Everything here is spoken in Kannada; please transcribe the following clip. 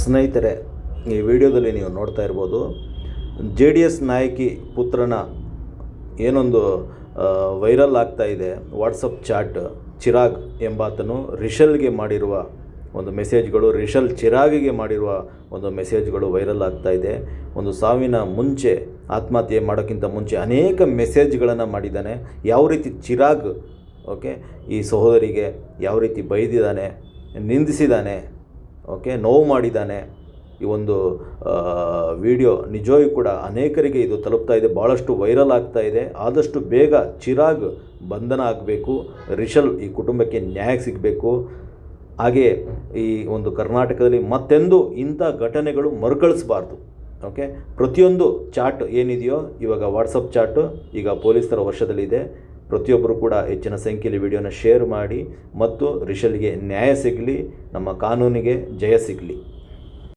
ಸ್ನೇಹಿತರೆ, ಈ ವಿಡಿಯೋದಲ್ಲಿ ನೀವು ನೋಡ್ತಾ ಇರ್ಬೋದು, JDS ನಾಯಕಿ ಪುತ್ರನ ಏನೊಂದು ವೈರಲ್ ಆಗ್ತಾ ಇದೆ. ವಾಟ್ಸಪ್ ಚಾಟ್ ಚಿರಾಗ್ ಎಂಬಾತನು ರಿಷಲ್ಗೆ ಮಾಡಿರುವ ಒಂದು ಮೆಸೇಜ್ಗಳು, ರಿಷಲ್ ಚಿರಾಗಿಗೆ ಮಾಡಿರುವ ಒಂದು ಮೆಸೇಜ್ಗಳು ವೈರಲ್ ಆಗ್ತಾ ಇದೆ. ಒಂದು ಸಾವಿನ ಮುಂಚೆ, ಆತ್ಮಹತ್ಯೆ ಮಾಡೋಕ್ಕಿಂತ ಮುಂಚೆ ಅನೇಕ ಮೆಸೇಜ್ಗಳನ್ನು ಮಾಡಿದ್ದಾನೆ. ಯಾವ ರೀತಿ ಚಿರಾಗ್ ಈ ಸಹೋದರಿಗೆ ಯಾವ ರೀತಿ ಬೈದಿದ್ದಾನೆ, ನಿಂದಿಸಿದ್ದಾನೆ, ನೋವು ಮಾಡಿದ್ದಾನೆ. ಈ ಒಂದು ವಿಡಿಯೋ ನಿಜವೂ ಕೂಡ ಅನೇಕರಿಗೆ ಇದು ತಲುಪ್ತಾ ಇದೆ, ಭಾಳಷ್ಟು ವೈರಲ್ ಆಗ್ತಾ ಇದೆ. ಆದಷ್ಟು ಬೇಗ ಚಿರಾಗ್ ಬಂಧನ ಆಗಬೇಕು, ರಿಷಲ್ ಈ ಕುಟುಂಬಕ್ಕೆ ನ್ಯಾಯ ಸಿಗಬೇಕು. ಹಾಗೆ ಈ ಒಂದು ಕರ್ನಾಟಕದಲ್ಲಿ ಮತ್ತೆಂದು ಇಂಥ ಘಟನೆಗಳು ಮರುಕಳಿಸಬಾರ್ದು. ಪ್ರತಿಯೊಂದು ಚಾಟ್ ಏನಿದೆಯೋ, ಇವಾಗ ವಾಟ್ಸಪ್ ಚಾಟು ಈಗ ಪೊಲೀಸರ ವಶದಲ್ಲಿದೆ. ಪ್ರತಿಯೊಬ್ಬರು ಕೂಡ ಹೆಚ್ಚಿನ ಸಂಖ್ಯೆಯಲ್ಲಿ ವಿಡಿಯೋನ ಶೇರ್ ಮಾಡಿ ಮತ್ತು ರಿಷಲ್ಗೆ ನ್ಯಾಯ ಸಿಗಲಿ, ನಮ್ಮ ಕಾನೂನಿಗೆ ಜಯ ಸಿಗಲಿ.